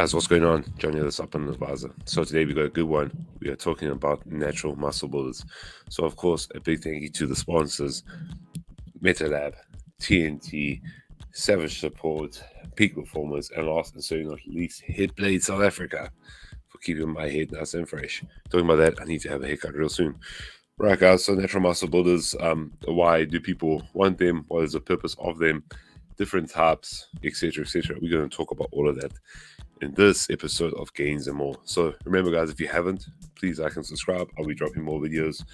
Guys, what's going on? Johnny the Supplement Advisor. So today we got a good one. We are talking about natural muscle builders. So of course, a big thank you to the sponsors: MetaLab, TNT, Savage Support, Peak Performance, and last and certainly not least, Headblade South Africa for keeping my head nice and fresh. Talking about that, I need to have a haircut real soon. Right, guys. So natural muscle builders. Why do people want them? What is the purpose of them? Different types, etc., etc. We're going to talk about all of that in this episode of Gains and More. So remember, guys, if you haven't, please like and subscribe. I'll be dropping more videos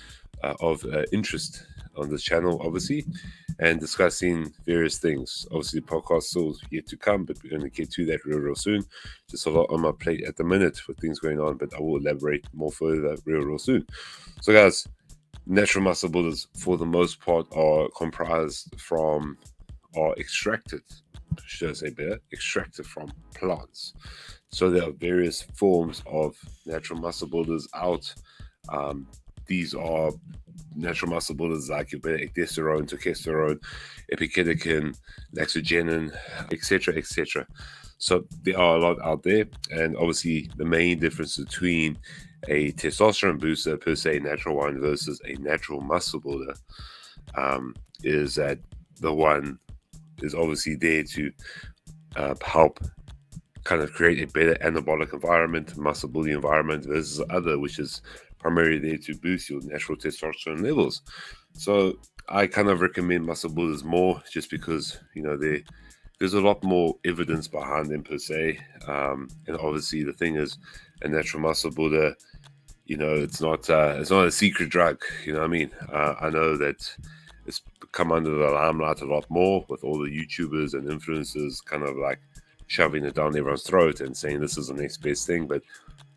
of interest on this channel, obviously, and discussing various things. Obviously, the podcast still yet to come, but we're going to get to that real soon. Just a lot on my plate at the minute with things going on, but I will elaborate more further real soon. So, guys, natural muscle builders, for the most part, are extracted, should I say better, extracted from plants. So there are various forms of natural muscle builders out. These are natural muscle builders like your ecdysterone, turkesterone, epicedican, laxogenin, etc., etc. So there are a lot out there, and obviously the main difference between a testosterone booster per se, natural one, versus a natural muscle builder is that the one is obviously there to help kind of create a better anabolic environment, muscle building environment, versus the other, which is primarily there to boost your natural testosterone levels. So I kind of recommend muscle builders more, just because there's a lot more evidence behind them per se. And obviously the thing is, a natural muscle builder, it's not a secret drug. You know what I mean? I know that it's come under the limelight a lot more with all the YouTubers and influencers kind of like shoving it down everyone's throat and saying this is the next best thing. But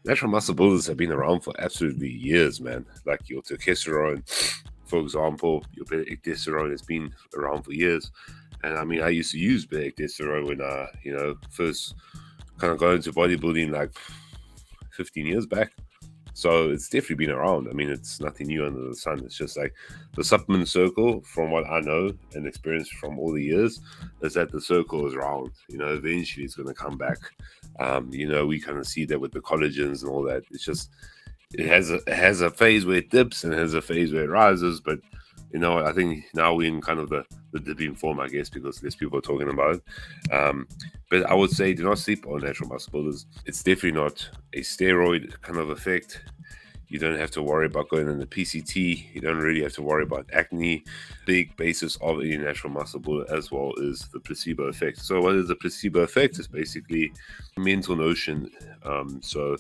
natural muscle builders have been around for absolutely years, man. Like your turkesterone, for example, your ecdysterone has been around for years. And I mean, I used to use ecdysterone when I, first kind of got into bodybuilding like 15 years back. So it's definitely been around. I mean, it's nothing new under the sun. It's just like the supplement circle, from what I know and experience from all the years, is that the circle is round. Eventually it's going to come back. We kind of see that with the collagens and all that. It's just it has a phase where it dips and it has a phase where it rises. But I think now we're in kind of the dipping form, I guess, because less people are talking about it. But I would say do not sleep on natural muscle builders. It's definitely not a steroid kind of effect. You don't have to worry about going in the PCT. You don't really have to worry about acne. Big basis of any natural muscle builder as well is the placebo effect. So what is the placebo effect? It's basically a mental notion. So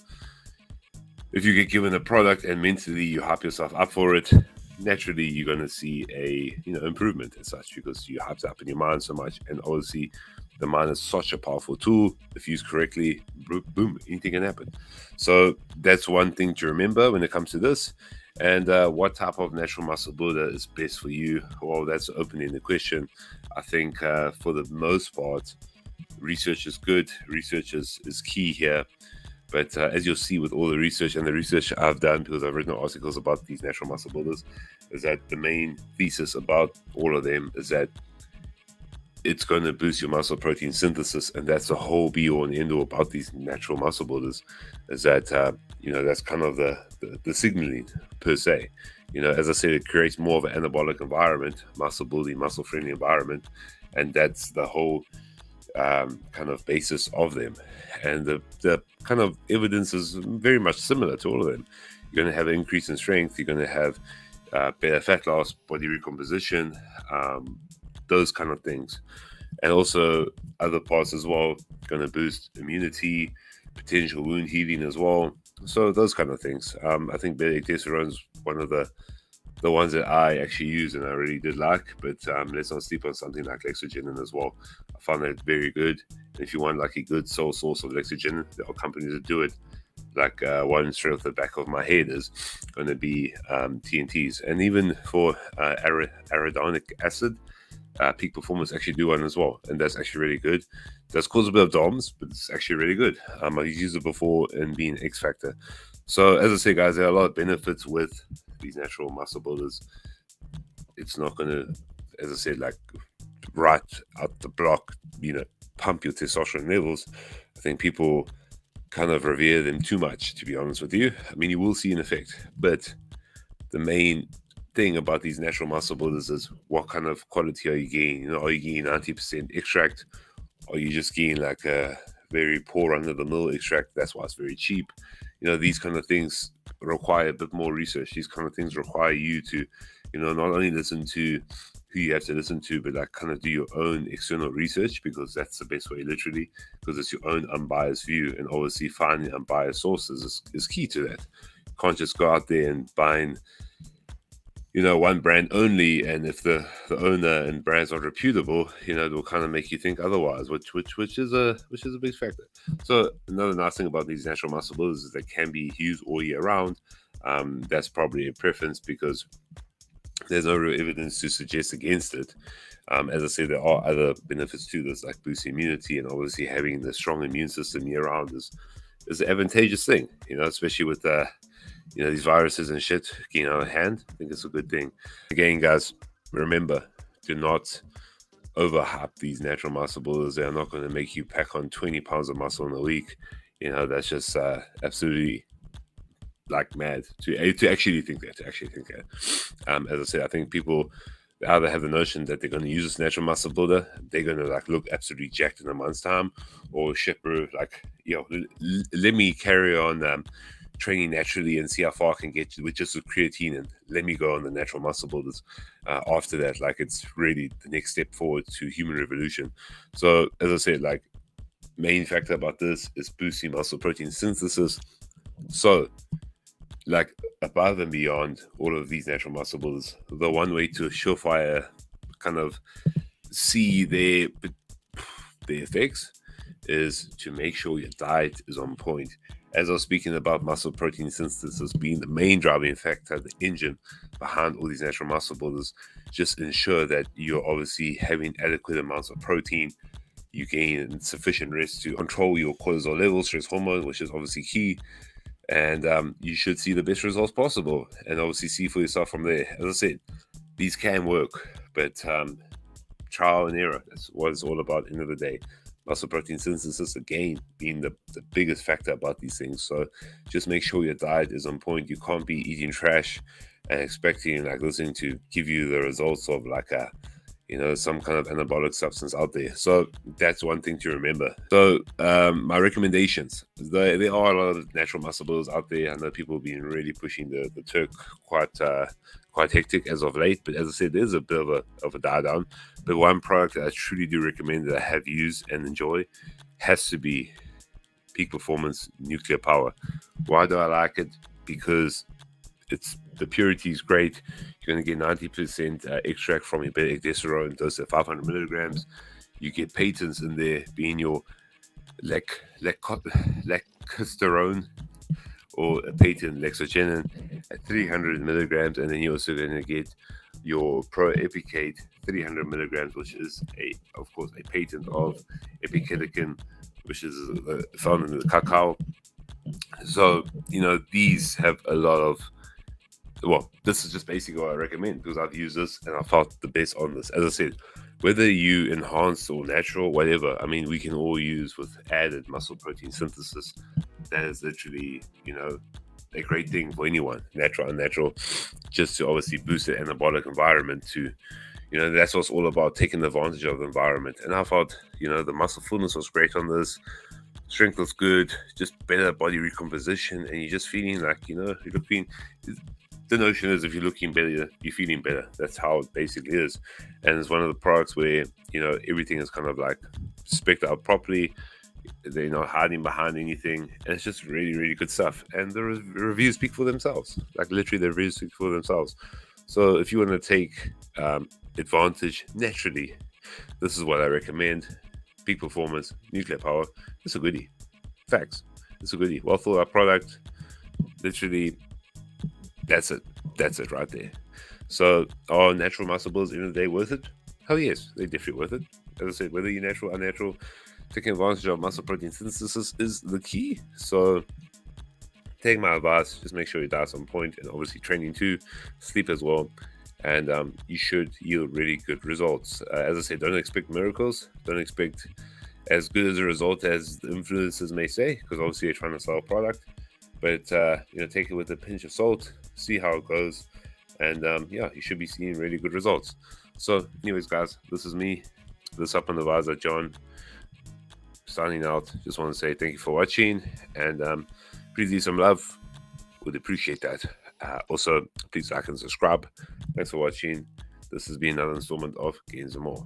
if you get given a product and mentally you hype yourself up for it, naturally you're going to see a improvement as such, because you hyped up in your mind so much. And obviously the mind is such a powerful tool. If used correctly, boom, anything can happen. So that's one thing to remember when it comes to this. And what type of natural muscle builder is best for you? Well, that's opening the question. I think for the most part, research is good. Research is key here. But as you'll see with all the research and the research I've done, because I've written articles about these natural muscle builders, is that the main thesis about all of them is that it's going to boost your muscle protein synthesis. And that's the whole be all and end all about these natural muscle builders, is that, that's kind of the signaling per se. As I said, it creates more of an anabolic environment, muscle building, muscle friendly environment. And that's the whole kind of basis of them. And the kind of evidence is very much similar to all of them. You're going to have an increase in strength. You're going to have better fat loss, body recomposition, those kind of things. And also other parts as well, going to boost immunity, potential wound healing as well. So those kind of things. I think ecdysterone is one of the ones that I actually use and I really did like. But let's not sleep on something like laxogenin as well. I found that very good. And if you want like a good sole source of laxogenin, there are companies that do it. Like one straight off the back of my head is going to be TNTs. And even for arachidonic acid, Peak Performance actually do one as well. And that's actually really good. It does cause a bit of DOMS, but it's actually really good. I've used it before in being X Factor. So as I say, guys, there are a lot of benefits with these natural muscle builders. It's not going to, as I said, like right out the block, pump your testosterone levels. I think people kind of revere them too much, to be honest with you. I mean, you will see an effect, but the main thing about these natural muscle builders is what kind of quality are you getting? You know, are you getting 90% extract? Or you just getting like a very poor run-of-the-mill extract? That's why it's very cheap. You know, these kind of things require a bit more research. These kind of things require you to, you know, not only listen to who you have to listen to, but like kind of do your own external research, because that's the best way, literally, because it's your own unbiased view. And obviously finding unbiased sources is key to that. You can't just go out there and buying, you know, one brand only, and if the owner and brands are reputable, you know, it will kind of make you think otherwise, which is a big factor. So another nice thing about these natural muscle builders is they can be used all year round. That's probably a preference because there's no real evidence to suggest against it. As I said, there are other benefits to this, like boosting immunity, and obviously having the strong immune system year round is an advantageous thing, you know, especially with you know, these viruses and shit getting out of hand. I think it's a good thing. Again, guys, remember, do not overhype these natural muscle builders. They are not going to make you pack on 20 pounds of muscle in a week. You know, that's just absolutely like mad to actually think that. As I said, I think people either have the notion that they're going to use this natural muscle builder, they're going to like look absolutely jacked in a month's time, or shit, bro, like, you know, let me carry on training naturally and see how far I can get with just with creatine, and let me go on the natural muscle builders after that. Like, it's really the next step forward to human revolution. So as I said, like, main factor about this is boosting muscle protein synthesis. So like, above and beyond all of these natural muscle builders, the one way to surefire kind of see their effects is to make sure your diet is on point. As I was speaking about muscle protein synthesis being the main driving factor, the engine behind all these natural muscle builders, just ensure that you're obviously having adequate amounts of protein. You gain sufficient rest to control your cortisol levels, stress hormone, which is obviously key. And you should see the best results possible, and obviously see for yourself from there. As I said, these can work, but trial and error, that's what it's all about at the end of the day. Muscle protein synthesis, again, being the biggest factor about these things. So just make sure your diet is on point. You can't be eating trash and expecting like listening to give you the results of like a, you know, some kind of anabolic substance out there. So that's one thing to remember. So my recommendations, there are a lot of natural muscle builders out there. I know people have been really pushing the Turk quite hectic as of late, but as I said, there's a bit of a die down. But one product that I truly do recommend, that I have used and enjoy, has to be Peak Performance Nuclear Power. Why do I like it? Because the purity is great. You're going to get 90% extract from your Turkesterone dose at 500 milligrams. You get patents in there, being your Turkesterone, or a patent Lexogenin at 300 milligrams, and then you're also going to get your Pro Epicate 300 milligrams, which is of course a patent of epicadican, which is found in the cacao. So, you know, these have a lot of, well, this is just basically what I recommend, because I've used this and I felt the best on this. As I said, whether you enhance or natural, whatever, I mean, we can all use with added muscle protein synthesis. That is literally, you know, a great thing for anyone, natural, unnatural, just to obviously boost the anabolic environment to, you know, that's what's all about, taking advantage of the environment. And I thought, you know, the muscle fullness was great on this. Strength was good, just better body recomposition, and you're just feeling like, you know, you're looking. The notion is, if you're looking better, you're feeling better. That's how it basically is. And it's one of the products where, you know, everything is kind of like spec'd out properly. They're not hiding behind anything. And it's just really, really good stuff. And the reviews speak for themselves. Like, literally, the reviews speak for themselves. So if you want to take advantage naturally, this is what I recommend. Peak Performance Nuclear Power. It's a goodie. Facts. It's a goodie. Well thought out product. Literally, that's it right there. So are natural muscle builders at the end of the day worth it? Hell yes, they're definitely worth it. As I said, whether you're natural or unnatural, taking advantage of muscle protein synthesis is the key. So take my advice, just make sure your diet's on point, and obviously training too, sleep as well, and you should yield really good results. As I said, don't expect miracles. Don't expect as good as a result as the influencers may say, because obviously you're trying to sell a product. But take it with a pinch of salt, see how it goes, and yeah, you should be seeing really good results. So, anyways, guys, this is me, this Up on the Visor, John, signing out. Just want to say thank you for watching, and please leave some love. Would appreciate that. Also, please like and subscribe. Thanks for watching. This has been another installment of Gains and More.